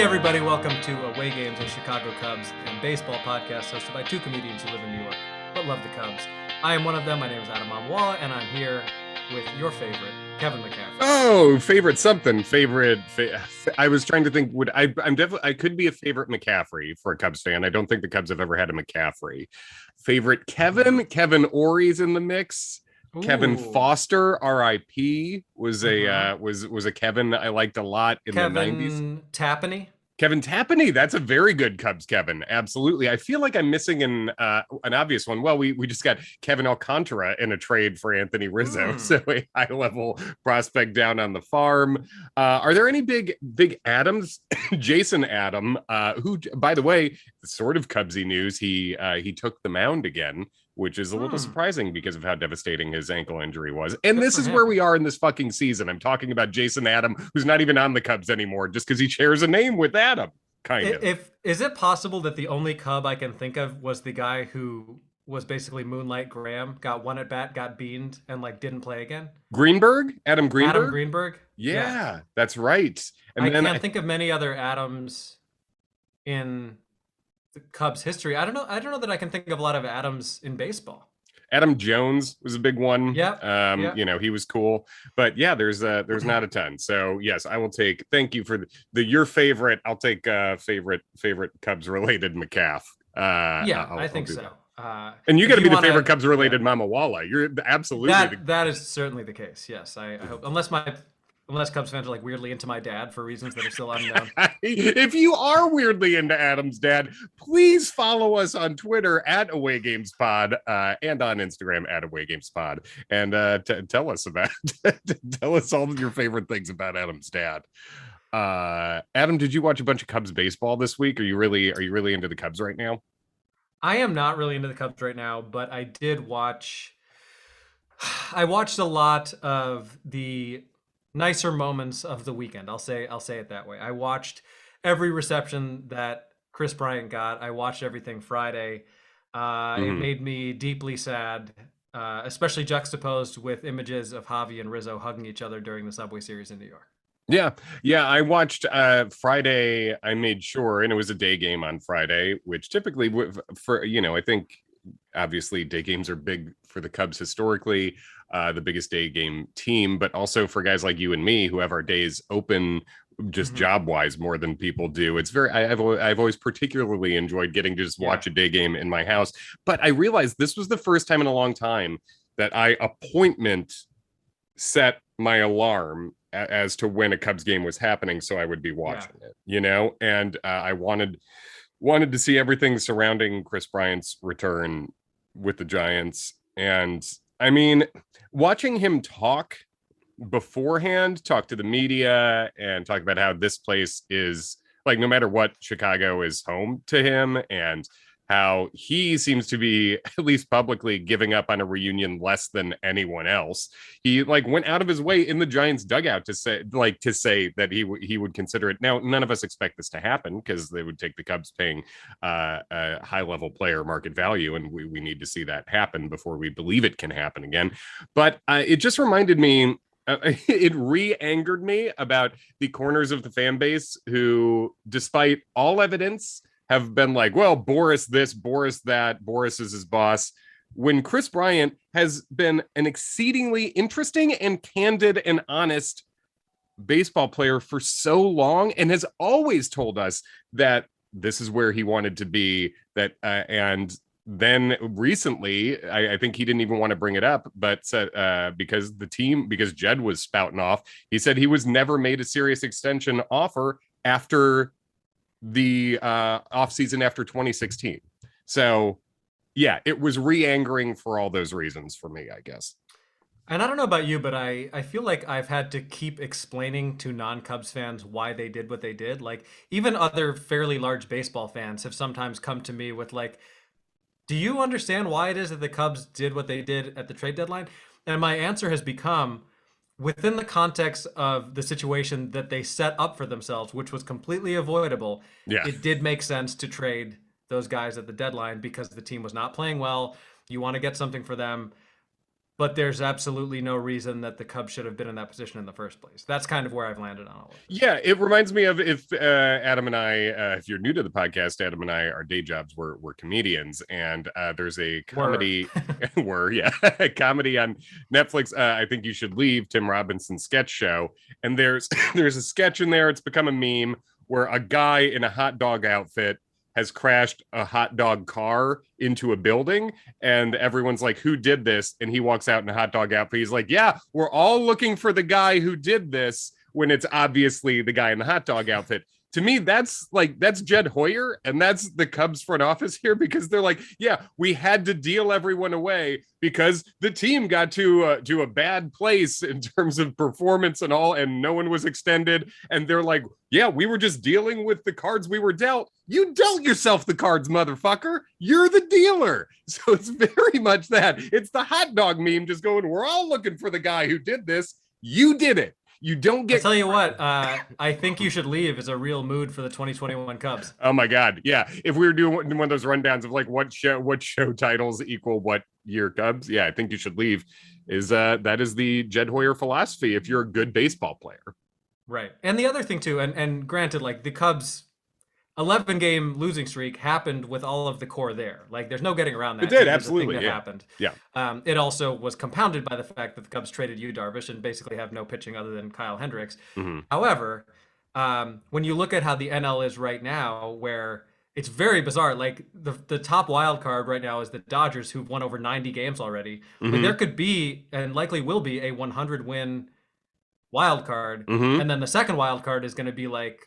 Hey everybody, welcome to Away Games, a Chicago Cubs and baseball podcast hosted by two comedians who live in New York but love the Cubs. I am one of them. My name is Adam Mamwala, and I'm here with your favorite, Kevin McCaffrey. Oh, favorite something. I was trying to think. I could be a favorite McCaffrey for a Cubs fan. I don't think the Cubs have ever had a McCaffrey. Favorite Kevin Ory's in the mix. Ooh. Kevin Foster, R.I.P. was a Kevin I liked a lot in the 90s. Kevin Tapani, that's a very good Cubs Kevin. Absolutely. I feel like I'm missing an obvious one. Well, we just got Kevin Alcantara in a trade for Anthony Rizzo, so a high-level prospect down on the farm. Are there any big Adams? Jason Adam, who, by the way, sort of Cubsy news, he took the mound again, which is a little surprising because of how devastating his ankle injury was. And this is where we are in this fucking season. I'm talking about Jason Adam, who's not even on the Cubs anymore, just because he shares a name with Adam, kind of. Is it possible that the only Cub I can think of was the guy who was basically Moonlight Graham, got one at bat, got beaned, and didn't play again? Adam Greenberg? Yeah, that's right. And I can't think of many other Adams in the Cubs history. I don't know that I can think of a lot of Adams in baseball. Adam Jones was a big one. Yep. He was cool. But yeah, there's not a ton. So yes, I will take. Thank you for your favorite. I'll take favorite Cubs related McCaff. I think so. And you got to be the favorite Cubs related Mama Walla. You're absolutely that is certainly the case. Yes, I hope, unless Cubs fans are weirdly into my dad for reasons that are still unknown. If you are weirdly into Adam's dad, please follow us on Twitter at Away Games Pod and on Instagram at Away Games Pod, and tell us all of your favorite things about Adam's dad. Adam, did you watch a bunch of Cubs baseball this week? Are you really into the Cubs right now? I am not really into the Cubs right now, but I did watch. I watched a lot of the nicer moments of the weekend. I'll say it that way. I watched every reception that Kris Bryant got. I watched everything Friday. It made me deeply sad, especially juxtaposed with images of Javi and Rizzo hugging each other during the Subway Series in New York. Yeah. I watched Friday. I made sure, and it was a day game on Friday, which typically I think obviously day games are big for the Cubs historically. The biggest day game team, but also for guys like you and me who have our days open just job wise more than people do. It's I've always particularly enjoyed getting to just watch a day game in my house. But I realized this was the first time in a long time that I appointment set my alarm as to when a Cubs game was happening, so I would be watching it, and I wanted to see everything surrounding Kris Bryant's return with the Giants. And I mean, watching him talk beforehand, talk to the media and talk about how this place is no matter what, Chicago is home to him, and how he seems to be, at least publicly, giving up on a reunion less than anyone else. He went out of his way in the Giants dugout to say that he would consider it. Now, none of us expect this to happen because they would take the Cubs paying a high level player market value, and we need to see that happen before we believe it can happen again. But it just reminded me. It re-angered me about the corners of the fan base who, despite all evidence, have been well, Boris this, Boris that, Boris is his boss, when Kris Bryant has been an exceedingly interesting and candid and honest baseball player for so long, and has always told us that this is where he wanted to be, and then recently, I think he didn't even want to bring it up, but because Jed was spouting off, he said he was never made a serious extension offer after the offseason after 2016. So yeah, it was re-angering for all those reasons for me, I guess. And I don't know about you, but I feel like I've had to keep explaining to non-Cubs fans why they did what they did. Even other fairly large baseball fans have sometimes come to me with do you understand why it is that the Cubs did what they did at the trade deadline? And my answer has become, within the context of the situation that they set up for themselves, which was completely avoidable, it did make sense to trade those guys at the deadline because the team was not playing well. You want to get something for them. but there's absolutely no reason that the Cubs should have been in that position in the first place. That's kind of where I've landed on all of this. Yeah, it reminds me of if Adam and I, if you're new to the podcast, Adam and I, our day jobs were comedians, and there's a comedy, a comedy on Netflix. I think you should leave Tim Robinson's sketch show, and there's a sketch in there. It's become a meme where a guy in a hot dog outfit has crashed a hot dog car into a building, and everyone's like, who did this? And he walks out in a hot dog outfit. He's like, yeah, we're all looking for the guy who did this, when it's obviously the guy in the hot dog outfit. To me, that's Jed Hoyer, and that's the Cubs front office here, because they're like, yeah, we had to deal everyone away because the team got to a bad place in terms of performance and all, and no one was extended. And they're like, yeah, we were just dealing with the cards we were dealt. You dealt yourself the cards, motherfucker. You're the dealer. So it's very much that. It's the hot dog meme just going, we're all looking for the guy who did this. You did it. You don't get. I'll tell you what, I think you should leave is a real mood for the 2021 Cubs. Oh my God. Yeah. If we were doing one of those rundowns of like what show titles equal what year Cubs. Yeah. I think you should leave that is the Jed Hoyer philosophy if you're a good baseball player. Right. And the other thing too, and granted, like the Cubs 11 game losing streak happened with all of the core there. Like there's no getting around that. It did, absolutely. That happened. Yeah. It also was compounded by the fact that the Cubs traded Yu Darvish and basically have no pitching other than Kyle Hendricks. Mm-hmm. However, when you look at how the NL is right now, where it's very bizarre, like the top wild card right now is the Dodgers, who've won over 90 games already. Mm-hmm. But there could be, and likely will be, a 100 win wild card. Mm-hmm. And then the second wild card is going to be like,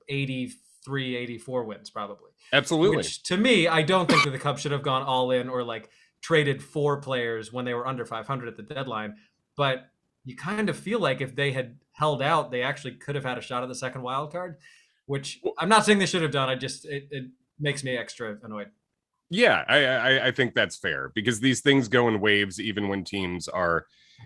84 wins probably. Absolutely. Which to me, I don't think that the Cubs should have gone all in or like traded 4 players when they were under 500 at the deadline. But you kind of feel like if they had held out, they actually could have had a shot at the second wild card, which I'm not saying they should have done. It makes me extra annoyed. Yeah, I think that's fair, because these things go in waves.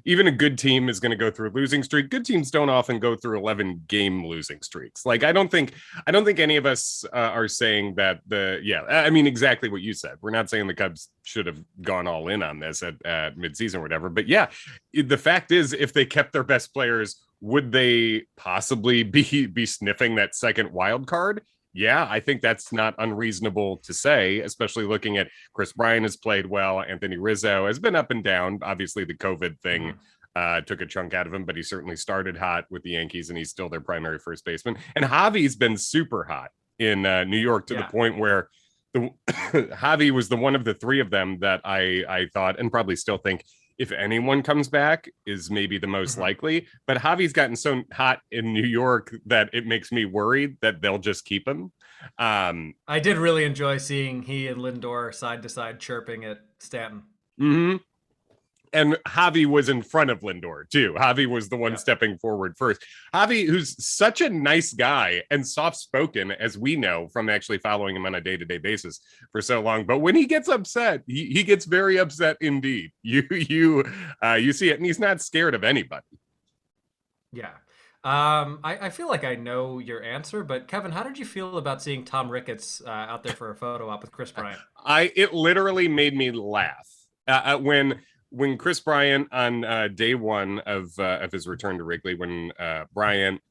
Even a good team is going to go through a losing streak. Good teams don't often go through 11 game losing streaks. Like I don't think any of us are saying that I mean exactly what you said. We're not saying the Cubs should have gone all in on this at midseason or whatever. But yeah, the fact is, if they kept their best players, would they possibly be sniffing that second wild card? Yeah, I think that's not unreasonable to say, especially looking at Kris Bryant has played well. Anthony Rizzo has been up and down. Obviously, the COVID thing took a chunk out of him, but he certainly started hot with the Yankees, and he's still their primary first baseman. And Javi's been super hot in New York to the point where Javi was the one of the three of them that I thought, and probably still think, if anyone comes back, is maybe the most likely. But Javi's gotten so hot in New York that it makes me worried that they'll just keep him. I did really enjoy seeing he and Lindor side to side chirping at Stanton. Mm-hmm. And Javi was in front of Lindor too. Javi was the one stepping forward first. Javi, who's such a nice guy and soft-spoken, as we know from actually following him on a day-to-day basis for so long. But when he gets upset, he gets very upset indeed. You see it, and he's not scared of anybody. Yeah. I feel like I know your answer, but Kevin, how did you feel about seeing Tom Ricketts out there for a photo op with Kris Bryant? It literally made me laugh when Kris Bryant on day one of his return to Wrigley, when Bryant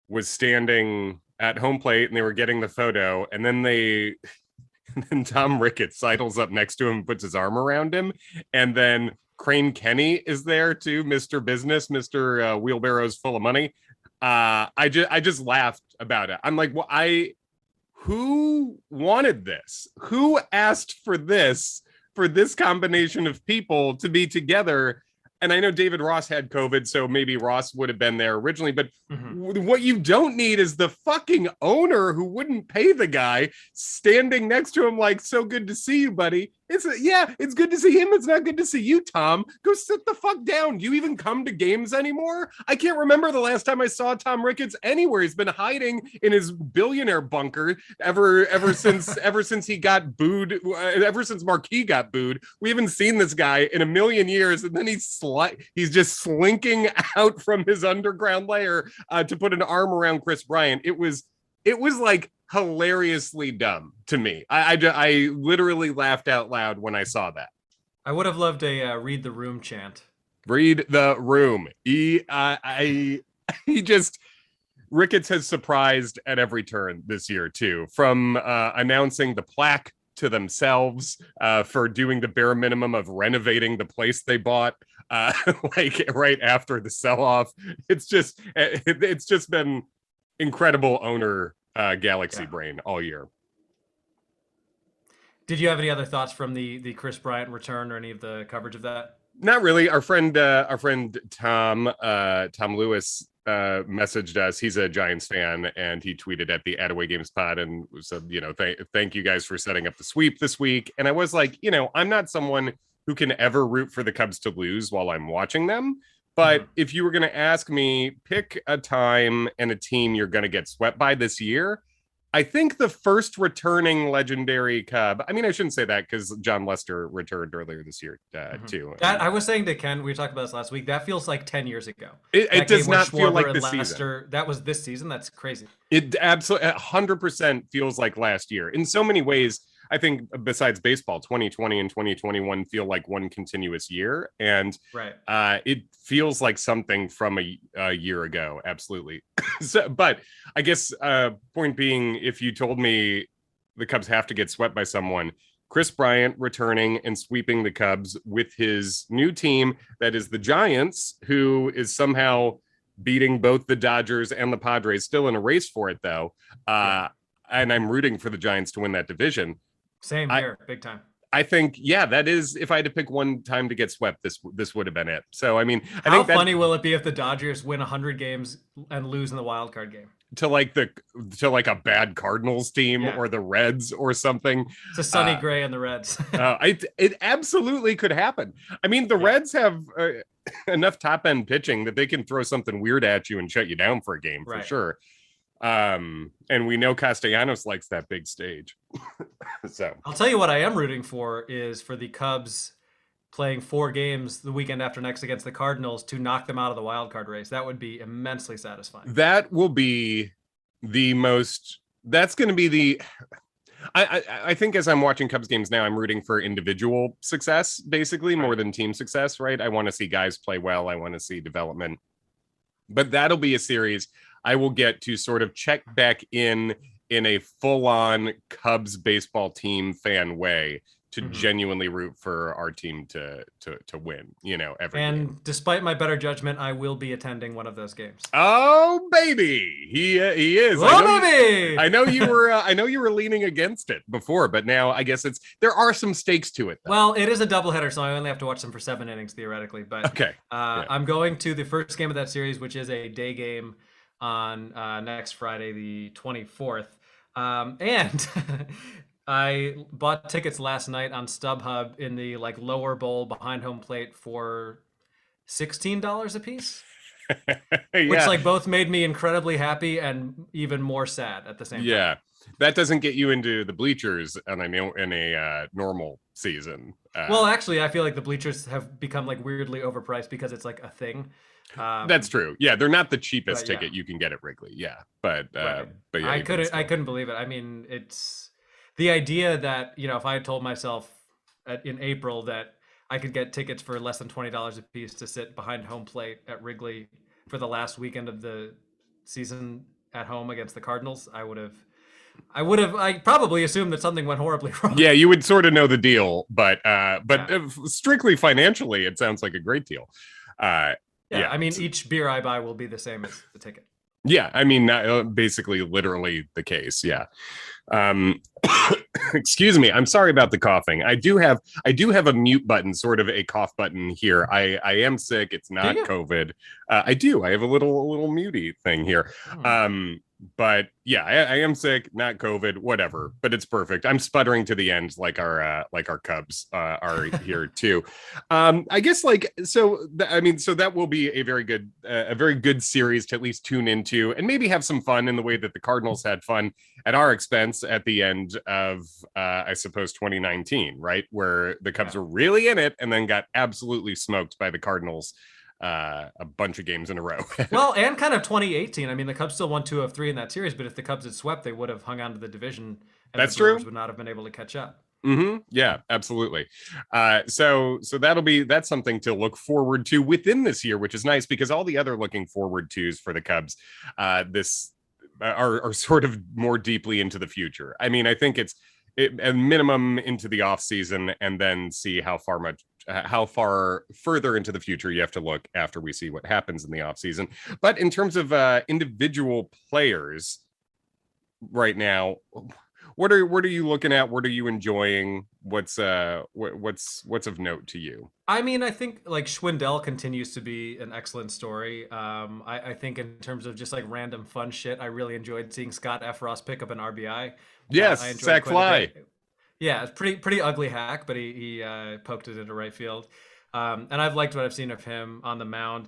was standing at home plate and they were getting the photo, and then Tom Ricketts sidles up next to him and puts his arm around him, and then Crane Kenny is there too, Mr. Business, Mr. Wheelbarrows full of money. I just laughed about it. I'm like, well, who wanted this? Who asked for this? For this combination of people to be together? And I know David Ross had COVID, so maybe Ross would have been there originally, but what you don't need is the fucking owner who wouldn't pay the guy standing next to him like, so good to see you, buddy. It's good to see him. It's not good to see you, Tom. Go sit the fuck down. Do you even come to games anymore? I can't remember the last time I saw Tom Ricketts anywhere. He's been hiding in his billionaire bunker ever since he got booed. Ever since Marquis got booed, we haven't seen this guy in a million years. And then he's just slinking out from his underground lair to put an arm around Kris Bryant. It was like hilariously dumb to me. I literally laughed out loud when I saw that. I would have loved a read the room chant. Read the room. He just Ricketts has surprised at every turn this year too, from announcing the plaque to themselves for doing the bare minimum of renovating the place they bought like right after the sell-off. It's just been incredible owner galaxy Yeah. brain all year. Did you have any other thoughts from the Kris Bryant return or any of the coverage of that? Not really. Our friend Tom Lewis messaged us. He's a Giants fan, and he tweeted at the Attaway Games Pod and said, thank you guys for setting up the sweep this week. And I was like, I'm not someone who can ever root for the Cubs to lose while I'm watching them. But if you were going to ask me, pick a time and a team you're going to get swept by this year, I think the first returning legendary Cub. I mean, I shouldn't say that because John Lester returned earlier this year too. That I was saying to Ken, we talked about this last week. That feels like 10 years ago. It does not feel Schwarber like and this Lester, season. that was this season. That's crazy. It absolutely 100% feels like last year. In so many ways, I think besides baseball, 2020 and 2021 feel like one continuous year. And Right. it feels like something from a year ago. Absolutely. But I guess point being, if you told me the Cubs have to get swept by someone, Kris Bryant returning and sweeping the Cubs with his new team, that is the Giants, who is somehow beating both the Dodgers and the Padres, still in a race for it, though. And I'm rooting for the Giants to win that division. Same here, big time. I think, that is, if I had to pick one time to get swept, this would have been it. So, I mean, I How think funny will it be if the Dodgers win 100 games and lose in the wild card game? to a bad Cardinals team or the Reds or something. It's a Sonny Gray and the Reds. It absolutely could happen. I mean, the Reds have enough top end pitching that they can throw something weird at you and shut you down for a game for sure. And we know Castellanos likes that big stage. So I'll tell you what I am rooting for is for the Cubs playing 4 games the weekend after next against the Cardinals to knock them out of the wild card race. That would be immensely satisfying. That will be that's going to be the, I think as I'm watching Cubs games now, I'm rooting for individual success, basically, more than team success, right? I want to see guys play well. I want to see development. But that'll be a series I will get to sort of check back in a full-on Cubs baseball team fan way to genuinely root for our team to win, every game. Despite my better judgment, I will be attending one of those games. Oh baby, he is. Oh baby! I know you were leaning against it before, but now I guess there are some stakes to it, though. Well, it is a doubleheader, so I only have to watch them for 7 innings theoretically. But okay, I'm going to the first game of that series, which is a day game on next Friday, the 24th. And I bought tickets last night on StubHub in the lower bowl behind home plate for $16 a piece. Which both made me incredibly happy and even more sad at the same time. Yeah. That doesn't get you into the bleachers in a normal season. Well, actually, I feel like the bleachers have become weirdly overpriced because it's a thing. That's true. Yeah, they're not the cheapest ticket you can get at Wrigley. Yeah, but yeah, I couldn't believe it. I mean, it's the idea that if I had told myself in April that I could get tickets for less than $20 a piece to sit behind home plate at Wrigley for the last weekend of the season at home against the Cardinals, I probably assumed that something went horribly wrong. Yeah, you would sort of know the deal, but strictly financially, it sounds like a great deal. Yeah, I mean, each beer I buy will be the same as the ticket. Yeah, I mean, basically, literally the case. Yeah. Excuse me. I'm sorry about the coughing. I do have a mute button, sort of a cough button here. I am sick. It's not COVID. I do. I have a little muty thing here. But yeah, I am sick, not COVID, whatever, but it's perfect. I'm sputtering to the end like our Cubs are here too. I guess so that will be a very good series to at least tune into and maybe have some fun in the way that the Cardinals had fun at our expense at the end of I suppose 2019, right? Where the Cubs were really in it and then got absolutely smoked by the Cardinals a bunch of games in a row. Well, and kind of 2018. I mean, the Cubs still won 2 of 3 in that series, but if the Cubs had swept, they would have hung on to the division. And That's the Brewers true. would not have been able to catch up. Yeah, absolutely. So that's something to look forward to within this year, which is nice because all the other looking forward tos for the Cubs, this are sort of more deeply into the future. I mean, I think a minimum into the off season, and then see how far further into the future you have to look after we see what happens in the off season. But in terms of individual players right now, what are you looking at? What are you enjoying? What's of note to you? I mean, I think like Schwindel continues to be an excellent story. I think in terms of just like random fun shit, I really enjoyed seeing Scott Efros pick up an RBI. That Yes, I enjoyed sack quite a fly. bit. Yeah, it's pretty ugly hack, but he poked it into right field. And I've liked what I've seen of him on the mound.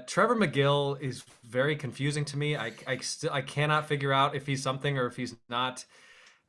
Trevor McGill is very confusing to me. I cannot figure out if he's something or if he's not.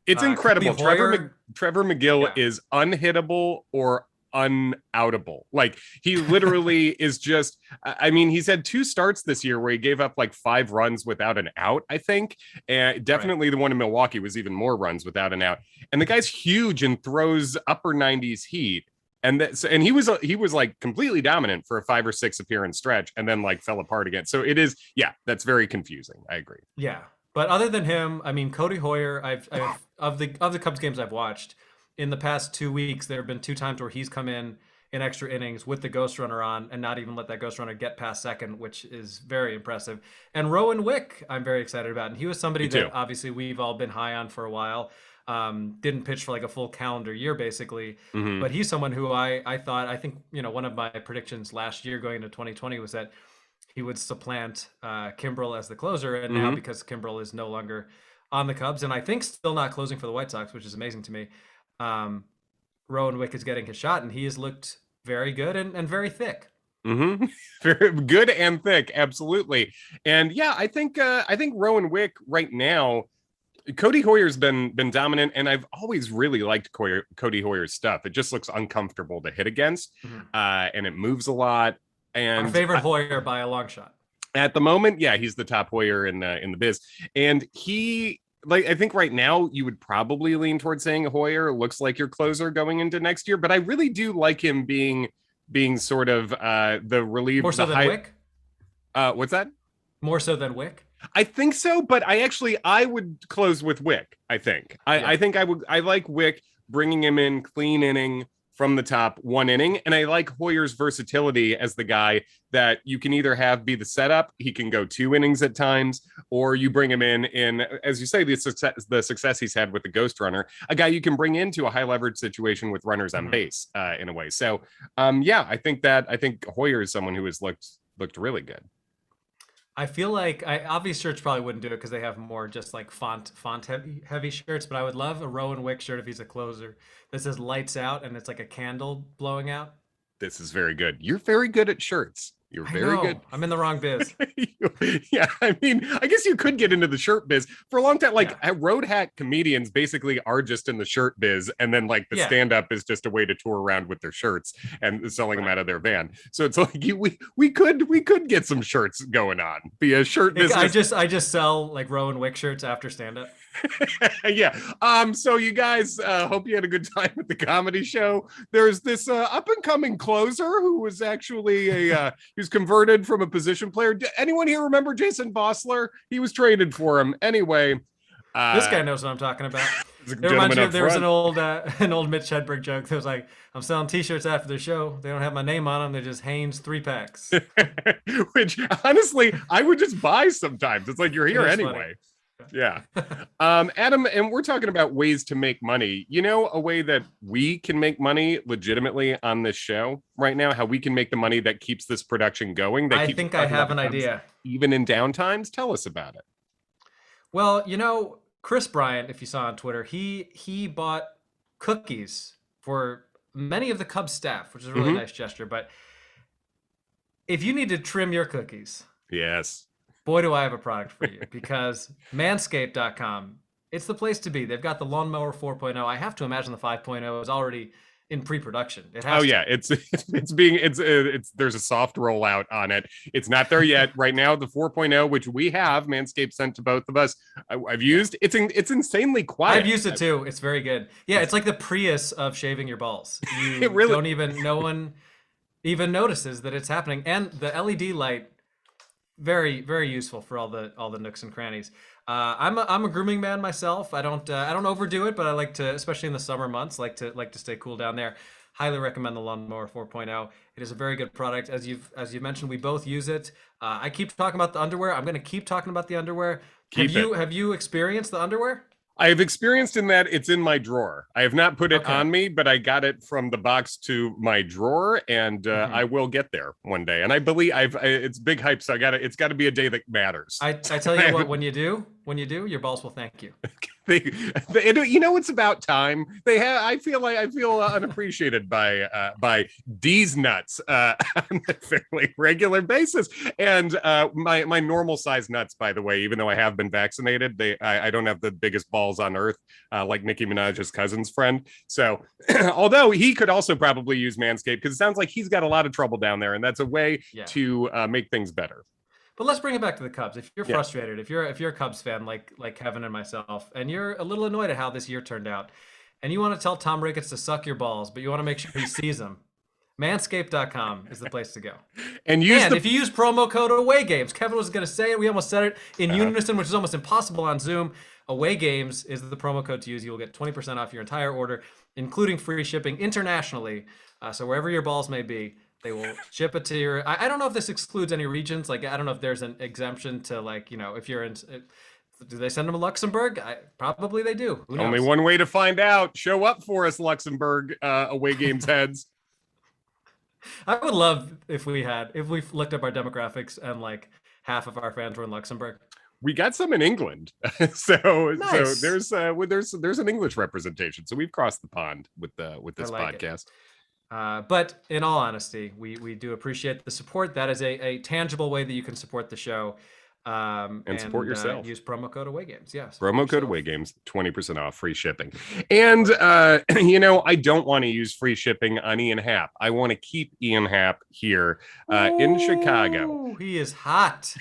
It's Cody incredible. Hoyer, Trevor McGill yeah, is unhittable or unoutable. Like he literally is just. I mean, he's had two starts this year where he gave up like 5 runs without an out, I think, and right. definitely the one in Milwaukee was even more runs without an out. And the guy's huge and throws upper 90s heat. And he was like completely dominant for a 5 or 6 appearance stretch, and then like fell apart again. So it is, yeah, that's very confusing. I agree. Yeah, but other than him, I mean, Cody Hoyer, I've of the Cubs games I've watched in the past 2 weeks, there have been two times where he's come in extra innings with the ghost runner on and not even let that ghost runner get past second, which is very impressive. And Rowan Wick, I'm very excited about, and he was somebody Me too. that obviously we've all been high on for a while. Didn't pitch for like a full calendar year basically, Mm-hmm. but he's someone who I think one of my predictions last year going into 2020 was that he would supplant Kimbrel as the closer. And now Mm-hmm. because Kimbrel is no longer on the Cubs, and I think still not closing for the White Sox, which is amazing to me, um, Rowan Wick is getting his shot, and he has looked very good and very thick. Mm-hmm. Very good and thick, absolutely. And yeah, I think Rowan Wick right now, Cody Hoyer's been dominant, and I've always really liked Cody Hoyer's stuff. It just looks uncomfortable to hit against, Mhm. and it moves a lot. Our And favorite Hoyer by a long shot. at the moment, yeah, he's the top Hoyer in the biz, and he. Like I think right now you would probably lean towards saying Hoyer looks like your closer going into next year, but I really do like him being sort of the relief More the so than high. Wick. What's that? More so than Wick. I think so, but I would close with Wick. I think I Yeah. think I like Wick bringing him in clean inning from the top 1 inning, and I like Hoyer's versatility as the guy that you can either have be the setup. He can go 2 innings at times, or you bring him in as you say the success he's had with the ghost runner, a guy you can bring into a high leverage situation with runners on Mhm. base in a way. So yeah, I think Hoyer is someone who has looked really good. I feel like obvious shirts probably wouldn't do it because they have more just like font heavy shirts. But I would love a Rowan Wick shirt if he's a closer that says "Lights Out" and it's like a candle blowing out. This is very good. You're very good at shirts. You're I very know good. I'm in the wrong biz. Yeah, I mean, I guess you could get into the shirt biz for a long time. Like Yeah, road hat comedians basically are just in the shirt biz, and then like the yeah, stand up is just a way to tour around with their shirts and selling them right. out of their van. So it's like we could get some shirts going on. Be a shirt I business. just sell like Rowan Wick shirts after stand up. Yeah. So you guys hope you had a good time at the comedy show. There's this up and coming closer who was actually he was converted from a position player. Anyone here remember Jason Bossler? He was traded for him anyway. This uh guy knows what I'm talking about. there's a It reminds gentleman me up of there was front. an old Mitch Hedberg joke that was like, "I'm selling T-shirts after the show. They don't have my name on them. They're just Hanes 3 packs." Which honestly I would just buy sometimes. It's like you're It here is funny. anyway. Yeah. Adam, and we're talking about ways to make money. You know, a way that we can make money legitimately on this show right now, how we can make the money that keeps this production going, that I keeps think I talking about have the an Cubs idea. even in downtimes. Tell us about it. Well, Kris Bryant, if you saw on Twitter, he bought cookies for many of the Cubs staff, which is a really Mm-hmm. nice gesture. But if you need to trim your cookies, Yes. boy, do I have a product for you because manscaped.com, it's the place to be. They've got the lawnmower 4.0. I have to imagine the 5.0 is already in pre-production. It Oh has to yeah, be. it's there's a soft rollout on it. It's not there yet. Right now, the 4.0, which we have, Manscaped sent to both of us, I've Yeah. used. It's insanely I've quiet. used it too. It's very good. Yeah, It's it's like the Prius of shaving your balls. it You really don't even, no one even notices that it's happening. And the LED light, very, very useful for all the nooks and crannies. I'm a grooming man myself. I don't overdo it, but I like to, especially in the summer months, like to stay cool down there. Highly recommend the Lawnmower 4.0. It is a very good product. As you mentioned, we both use it. I keep talking about the underwear. I'm going to keep talking about the underwear. Have keep it. you have you experienced the underwear? I have experienced in that it's in my drawer. I have not put it Okay. on me, but I got it from the box to my drawer, and I Hmm. will get there one day. And I believe it's big hype, so it's got to be a day that matters. I tell you what, when you do, your balls will thank you. You know, it's about time. I feel unappreciated by these nuts on a fairly regular basis. And my normal size nuts, by the way, even though I have been vaccinated, I don't have the biggest balls on earth, like Nicki Minaj's cousin's friend. So although he could also probably use Manscaped, because it sounds like he's got a lot of trouble down there, and that's a way Yeah. to make things better. But let's bring it back to the Cubs. If you're Yeah. frustrated, if you're a Cubs fan like Kevin and myself, and you're a little annoyed at how this year turned out, and you want to tell Tom Ricketts to suck your balls, but you want to make sure he sees them, manscaped.com is the place to go. And use And the if you use promo code away games, Kevin was going to say it. We almost said it in uh, unison, which is almost impossible on Zoom. Away games is the promo code to use. You will get 20% off your entire order, including free shipping internationally. So wherever your balls may be, they will ship it to your. I don't know if this excludes any regions. Like I don't know if there's an exemption to like if you're in. Do they send them to Luxembourg? Probably they do. Who only knows? one way to find out. Show up for us, Luxembourg away games heads. I would love if we looked up our demographics and like half of our fans were in Luxembourg. We got some in England, so Nice. there's an English representation. So we've crossed the pond with I this like it. podcast. But in all honesty, we do appreciate the support. That is a tangible way that you can support the show. And support yourself. Use promo code away games. Yeah, support Promo code yourself. away games, 20% off, free shipping. And I don't want to use free shipping on Ian Happ. I want to keep Ian Happ here in Chicago. Ooh, he is hot.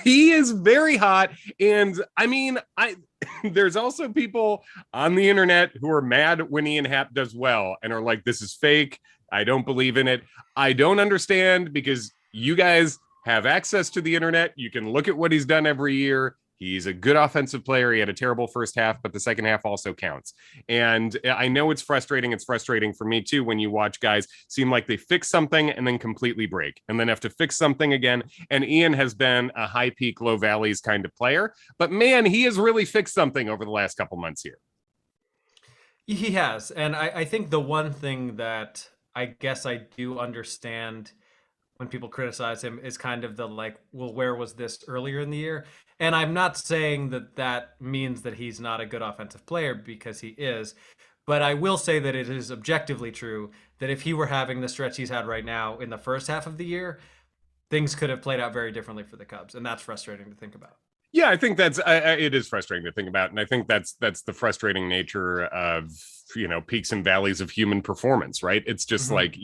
He is very hot. And I mean, there's also people on the internet who are mad when Ian Happ does well and are like, this is fake. I don't believe in it. I don't understand, because you guys have access to the internet. You can look at what he's done every year. He's a good offensive player. He had a terrible first half, but the second half also counts. And I know it's frustrating. It's frustrating for me too when you watch guys seem like they fix something and then completely break and then have to fix something again. And Ian has been a high peak, low valleys kind of player. But man, he has really fixed something over the last couple months here. He has. And I think the one thing that I guess I do understand when people criticize him is kind of the like, well, where was this earlier in the year? And I'm not saying that that means that he's not a good offensive player, because he is. But I will say that it is objectively true that if he were having the stretch he's had right now in the first half of the year, things could have played out very differently for the Cubs. And that's frustrating to think about. Yeah, I think that's it is frustrating to think about, and I think that's the frustrating nature of peaks and valleys of human performance, right? It's just like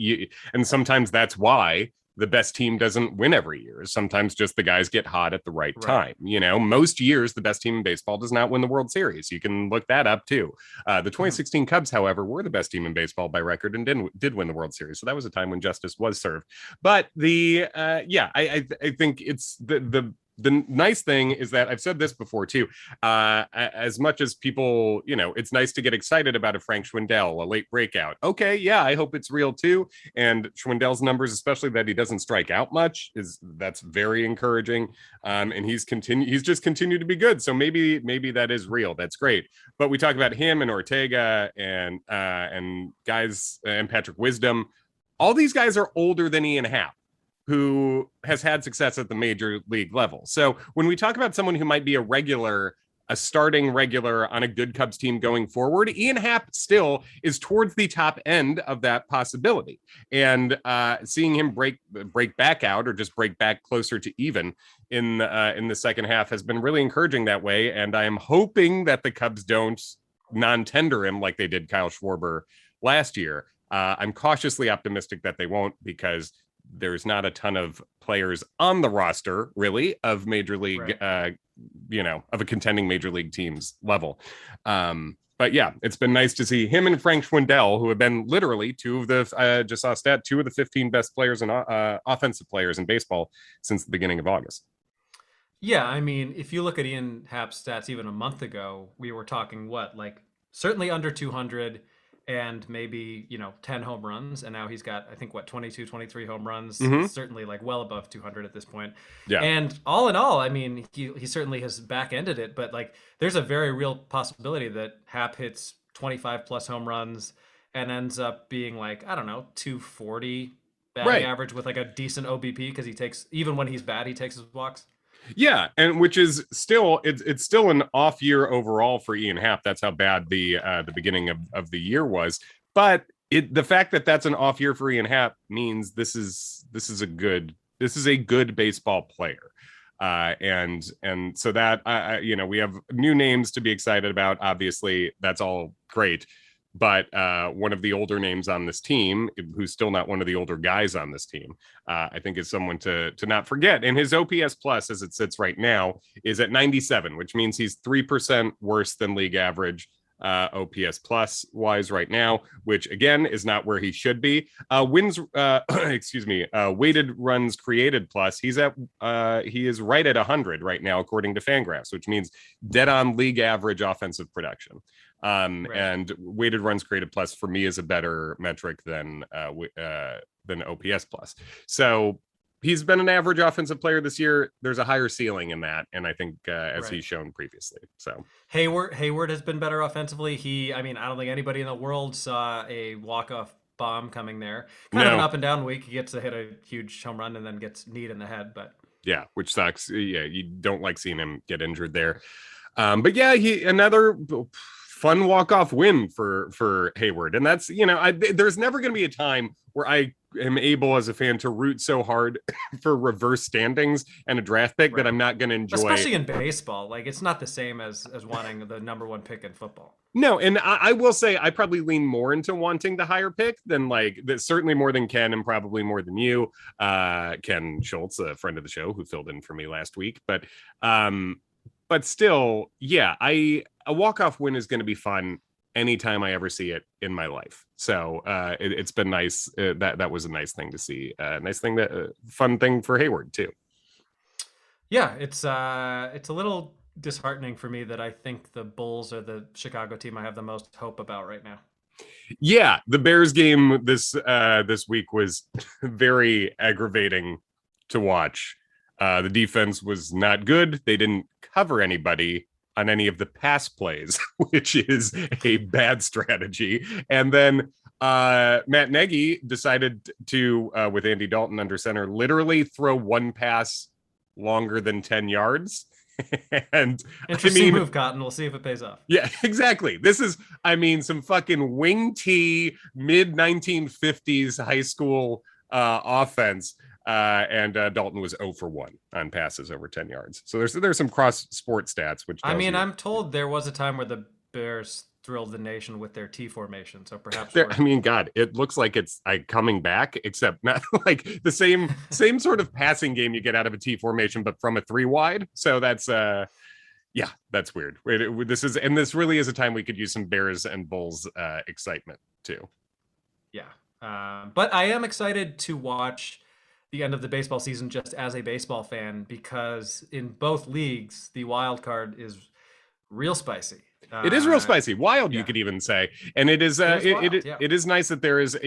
and sometimes that's why the best team doesn't win every year. Sometimes just the guys get hot at the right time. Most years the best team in baseball does not win the World Series. You can look that up too. The 2016 Cubs, however, were the best team in baseball by record and did win the World Series. So that was a time when justice was served. But I think it's the nice thing is that I've said this before too. As much as people, it's nice to get excited about a Frank Schwindel, a late breakout. Okay, yeah, I hope it's real too. And Schwindel's numbers, especially that he doesn't strike out much, that's very encouraging. And he's just continued to be good. So maybe that is real. That's great. But we talk about him and Ortega and guys and Patrick Wisdom. All these guys are older than Ian Happ, who has had success at the major league level. So when we talk about someone who might be a starting regular on a good Cubs team going forward, Ian Happ still is towards the top end of that possibility. And seeing him break back out, or just break back closer to even in the second half, has been really encouraging that way. And I am hoping that the Cubs don't non-tender him like they did Kyle Schwarber last year. I'm cautiously optimistic that they won't, because there's not a ton of players on the roster really of major league, Right. of a contending major league teams level. But yeah, it's been nice to see him and Frank Schwindel, who have been literally two of the just saw stat 15 best players and offensive players in baseball since the beginning of August. Yeah, I mean, if you look at Ian Happ's stats even a month ago, we were talking what, like certainly under 200 and maybe, 10 home runs. And now he's got, I think, what, 22, 23 home runs, Mm-hmm. certainly like well above 200 at this point. Yeah. And all in all, I mean, he certainly has back ended it, but like there's a very real possibility that Happ hits 25 plus home runs and ends up being like, I don't know, 240 batting Right. average with like a decent OBP because he takes, even when he's bad, he takes his walks. Yeah, and which is still, it's still an off year overall for Ian Happ. That's how bad the beginning of the year was. But the fact that that's an off year for Ian Happ means this is a good baseball player. And so that we have new names to be excited about. Obviously, that's all great. But one of the older names on this team, who's still not one of the older guys on this team, I think is someone to not forget. And his OPS plus, as it sits right now, is at 97, which means he's 3% worse than league average OPS plus wise right now, which again is not where he should be. Weighted runs created plus, he is right at 100 right now according to Fangraphs, which means dead on league average offensive production. Right. And weighted runs created plus for me is a better metric than OPS plus. So he's been an average offensive player this year. There's a higher ceiling in that, and I think as he's shown previously. So Hayward has been better offensively. I don't think anybody in the world saw a walk-off bomb coming there. Kind of an up and down week. He gets to hit a huge home run and then gets kneed in the head, but yeah, which sucks. Yeah, you don't like seeing him get injured there. But yeah, another fun walk-off win for Hayward. And that's, there's never going to be a time where I am able as a fan to root so hard for reverse standings and a draft pick that I'm not going to enjoy. Especially in baseball. Like, it's not the same as wanting the number one pick in football. No, and I will say I probably lean more into wanting the higher pick than certainly more than Ken and probably more than you. Ken Schultz, a friend of the show who filled in for me last week. But still, yeah, a walk-off win is going to be fun anytime I ever see it in my life. So it's been nice. That was a nice thing to see. Fun thing for Hayward too. Yeah, it's a little disheartening for me that I think the Bulls are the Chicago team I have the most hope about right now. Yeah, the Bears game this week was very aggravating to watch. The defense was not good. They didn't cover anybody on any of the pass plays, which is a bad strategy. And then Matt Nagy decided to, with Andy Dalton under center, literally throw one pass longer than 10 yards. And interesting move, Cotton. We'll see if it pays off. Yeah, exactly. This is, some fucking wing tee mid 1950s high school offense. And Dalton was 0 for 1 on passes over 10 yards. So there's some cross sport stats, which I'm told there was a time where the Bears thrilled the nation with their T formation. So perhaps God, it looks like it's coming back, except not like the same sort of passing game you get out of a T formation, but from a 3 wide. So that's that's weird. This really is a time we could use some Bears and Bulls excitement too. Yeah, but I am excited to watch the end of the baseball season just as a baseball fan, because in both leagues the wild card is real spicy. It is real spicy, wild, you could even say, and it is it is nice that there is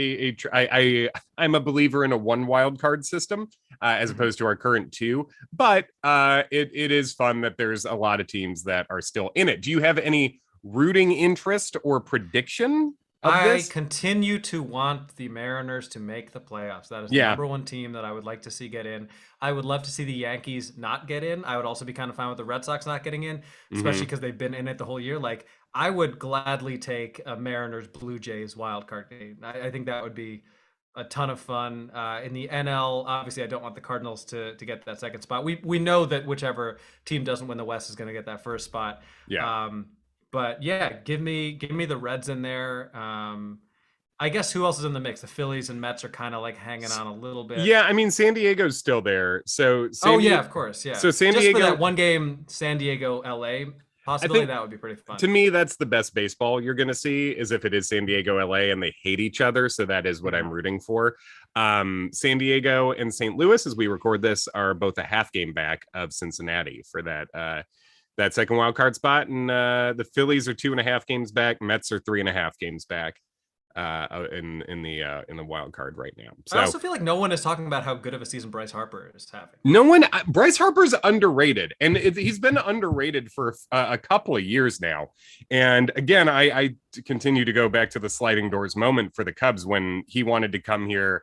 I'm a believer in a 1 wild card system as opposed to our current 2, but it is fun that there's a lot of teams that are still in it. Do you have any rooting interest or prediction? I continue to want the Mariners to make the playoffs. That is the number one team that I would like to see get in. I would love to see the Yankees not get in. I would also be kind of fine with the Red Sox not getting in, especially because they've been in it the whole year. Like, I would gladly take a Mariners Blue Jays wild card game. I think that would be a ton of fun. In the NL, obviously, I don't want the Cardinals to get that second spot. We know that whichever team doesn't win the West is going to get that first spot. Yeah. But yeah, give me the Reds in there. I guess who else is in the mix? The Phillies and Mets are kind of like hanging on a little bit. Yeah, I mean San Diego's still there. So Oh yeah, of course, yeah. San Just for Diego, that one game, San Diego, LA I possibility, think that would be pretty fun. to me that's the best baseball you're going to see is if it is San Diego LA and they hate each other, so that is what I'm rooting for. San Diego and St. Louis, as we record this, are both a half game back of Cincinnati for that second wild card spot, and the Phillies are 2.5 games back. Mets are 3.5 games back in the wild card right now. I So also feel like no one is talking about how good of a season Bryce Harper is having. no one, Bryce Harper's underrated, and he's been underrated for a couple of years now. And again, I continue to go back to the sliding doors moment for the Cubs when he wanted to come here,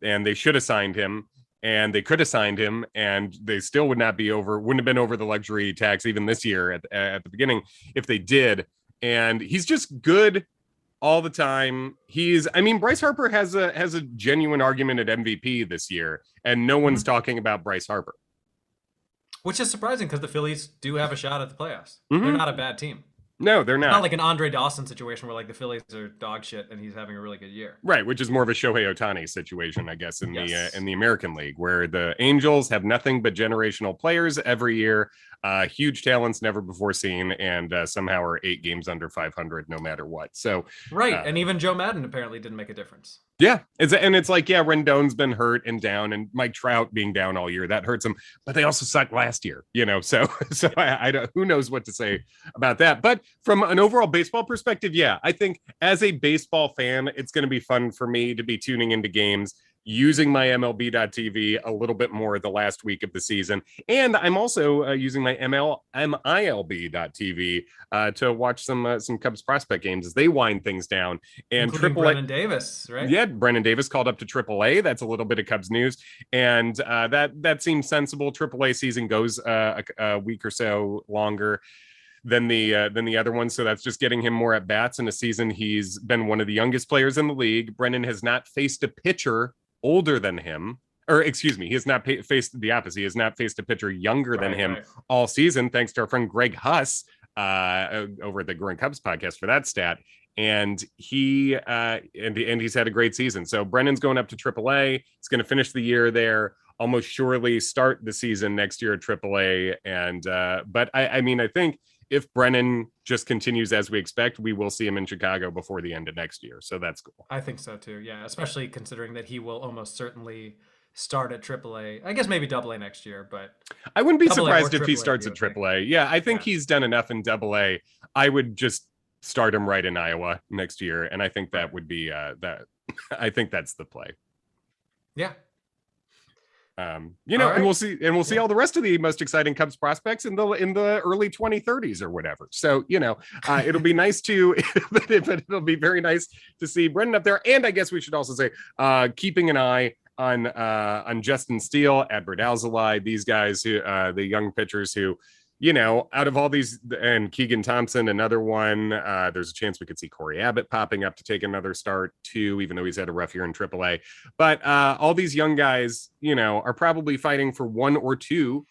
and they should have signed him, and they could have signed him, and they still wouldn't have been over the luxury tax even this year at the beginning if they did. And he's just good all the time. Bryce Harper has a genuine argument at MVP this year, and no one's talking about Bryce Harper. Which is surprising because the Phillies do have a shot at the playoffs. They're not a bad team. No, they're It's not. not like an Andre Dawson situation where like the Phillies are dog shit and he's having a really good year. Right, which is more of a Shohei Ohtani situation, I guess, in Yes. the American League, where the Angels have nothing but generational players every year, huge talents never before seen, and somehow are 8 games under 500 no matter what. So Right, and even Joe Madden apparently didn't make a difference. yeah, it's like, yeah, Rendon's been hurt and down, and Mike Trout being down all year, that hurts him. But they also sucked last year, So I don't, who knows what to say about that. But from an overall baseball perspective, yeah, I think as a baseball fan, it's going to be fun for me to be tuning into games, using my MLB.TV a little bit more the last week of the season. And I'm also using my MILB.TV to watch some Cubs prospect games as they wind things down. And Including Brennan Davis, right? Yeah, Brennan Davis called up to AAA. That's a little bit of Cubs news. And that seems sensible. AAA season goes a week or so longer than the other one, so that's just getting him more at bats in a season. He's been one of the youngest players in the league. Brennan has not faced a pitcher older than him, or excuse me, he has not faced the opposite. He has not faced a pitcher younger than him all season, thanks to our friend Greg Huss over at the Growing Cubs podcast for that stat. And he's had a great season. So Brennan's going up to AAA. He's going to finish the year there, almost surely start the season next year at AAA. And but I think if Brennan just continues as we expect, we will see him in Chicago before the end of next year. So that's cool. I think so too. Yeah, especially considering that he will almost certainly start at AAA. I guess maybe AA next year, but I wouldn't be surprised if he starts at AAA. Yeah, I think he's done enough in AA. I would just start him right in Iowa next year, and I think that would be that. I think that's the play. Yeah. And we'll see all the rest of the most exciting Cubs prospects in the early 2030s or whatever. So it'll be nice to, but it'll be very nice to see Brendan up there. And I guess we should also say, keeping an eye on Justin Steele, Adbert Alzolay, these guys who the young pitchers who, out of all these, and Keegan Thompson, another one, there's a chance we could see Corey Abbott popping up to take another start too, even though he's had a rough year in AAA. But all these young guys, are probably fighting for 1 or 2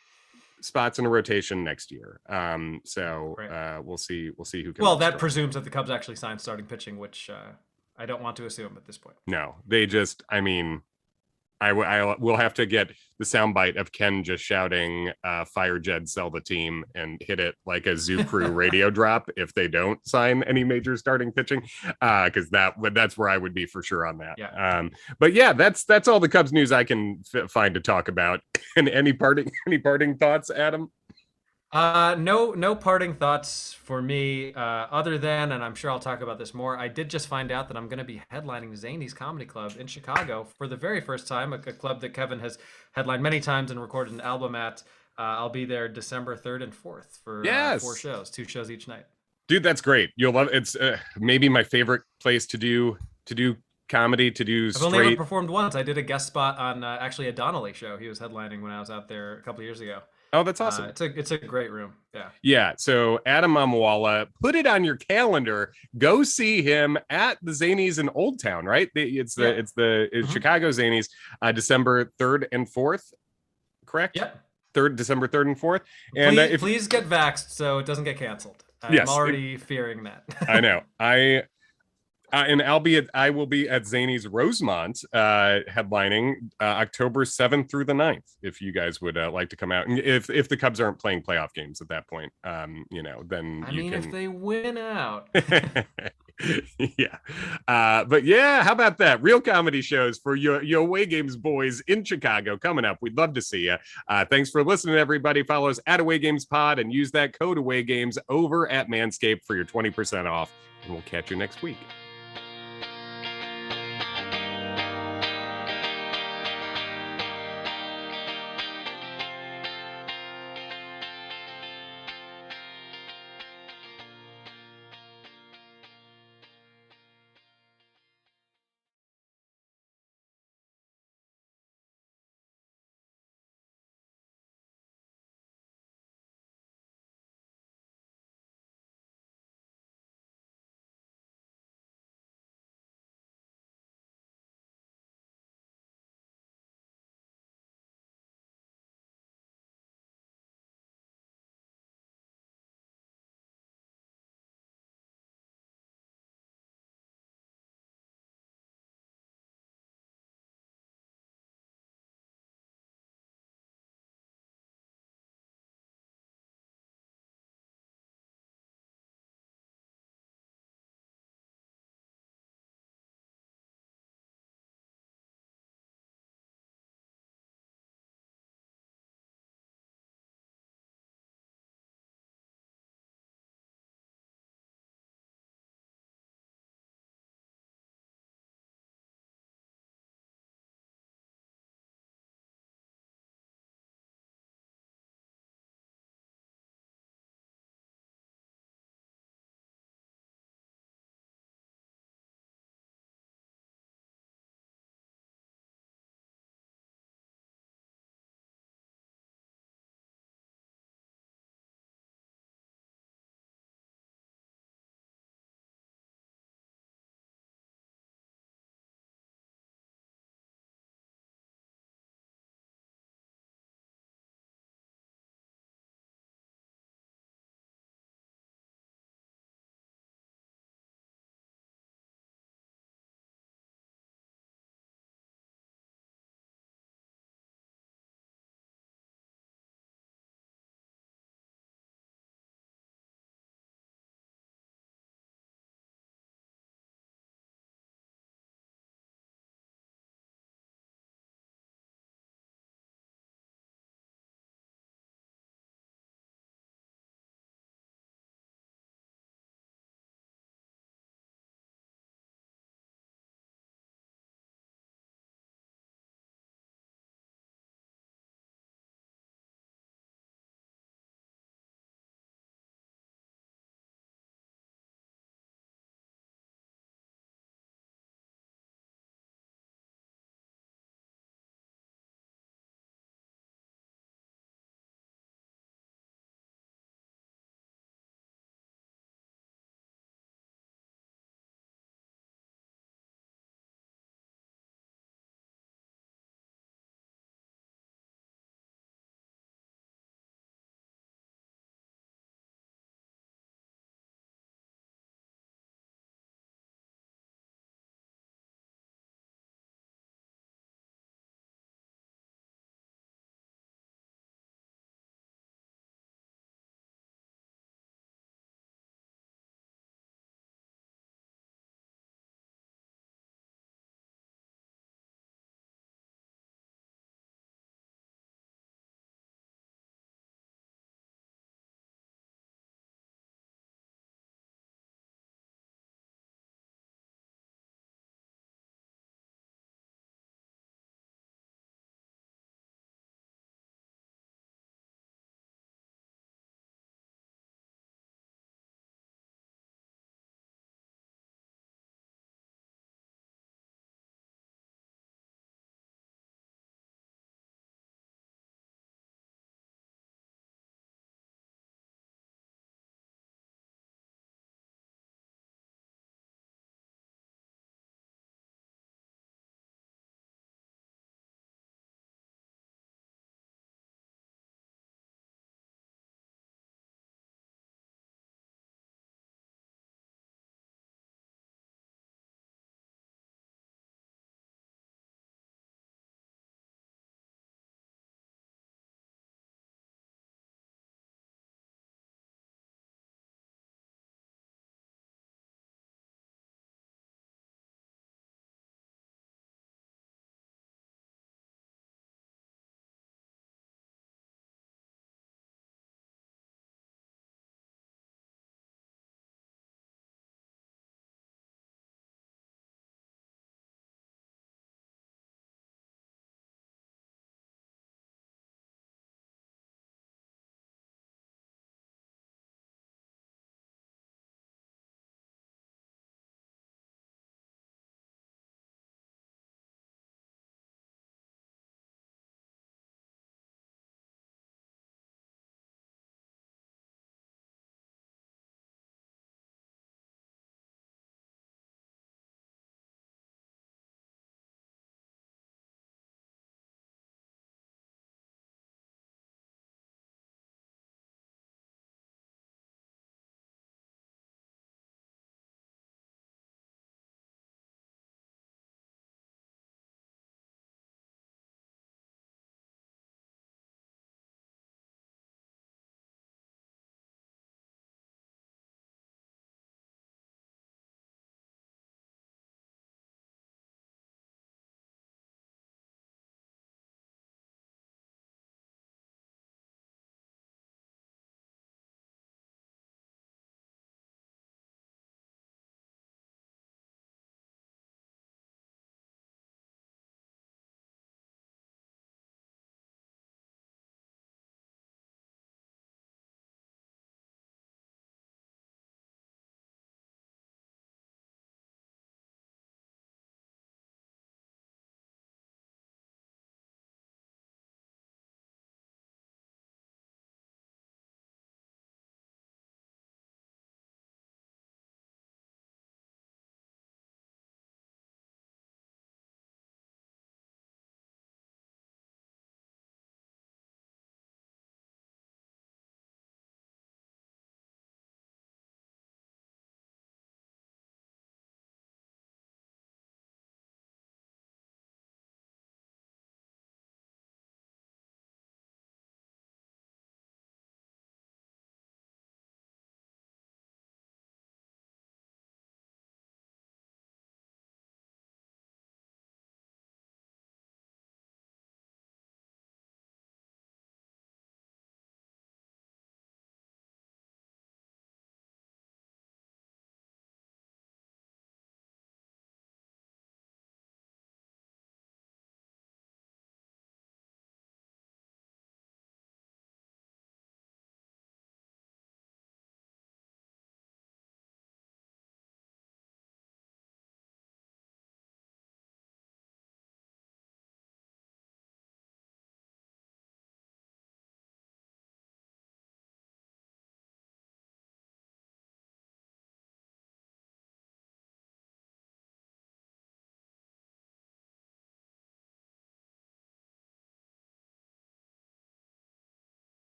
spots in a rotation next year. We'll see who can. Well, that presumes that the Cubs actually sign starting pitching, which I don't want to assume at this point. No, they just, I will have to get the soundbite of Ken just shouting, "Fire Jed, sell the team," and hit it like a Zoo Crew radio drop if they don't sign any major starting pitching, because that's where I would be for sure on that. Yeah. But yeah, that's all the Cubs news I can find to talk about. And any parting thoughts, Adam? No parting thoughts for me, other than, and I'm sure I'll talk about this more, I did just find out that I'm going to be headlining Zany's Comedy Club in Chicago for the very first time, a club that Kevin has headlined many times and recorded an album at. I'll be there December 3rd and 4th for 4 shows, 2 shows each night. Dude, that's great. You'll love it. It's maybe my favorite place to do comedy, to do straight. I've only ever performed once. I did a guest spot on actually a Donnelly show. He was headlining when I was out there a couple years ago. Oh, that's awesome. It's a great room. Yeah. Yeah. So Adam Amawala, put it on your calendar. Go see him at the Zanies in Old Town, right? It's Chicago Zanies, December 3rd and 4th. Correct? Yep. December 3rd and 4th. And please get vaxxed so it doesn't get canceled. I'm already fearing that. I know. And albeit I will be at Zany's Rosemont headlining October 7th through the 9th, if you guys would like to come out. And if the Cubs aren't playing playoff games at that point, then I you mean, can. if they win out. Yeah. But yeah, how about that? Real comedy shows for your away games boys in Chicago coming up. We'd love to see you. Thanks for listening, everybody. Follow us at Away Games Pod and use that code Away Games over at Manscaped for your 20% off. And we'll catch you next week.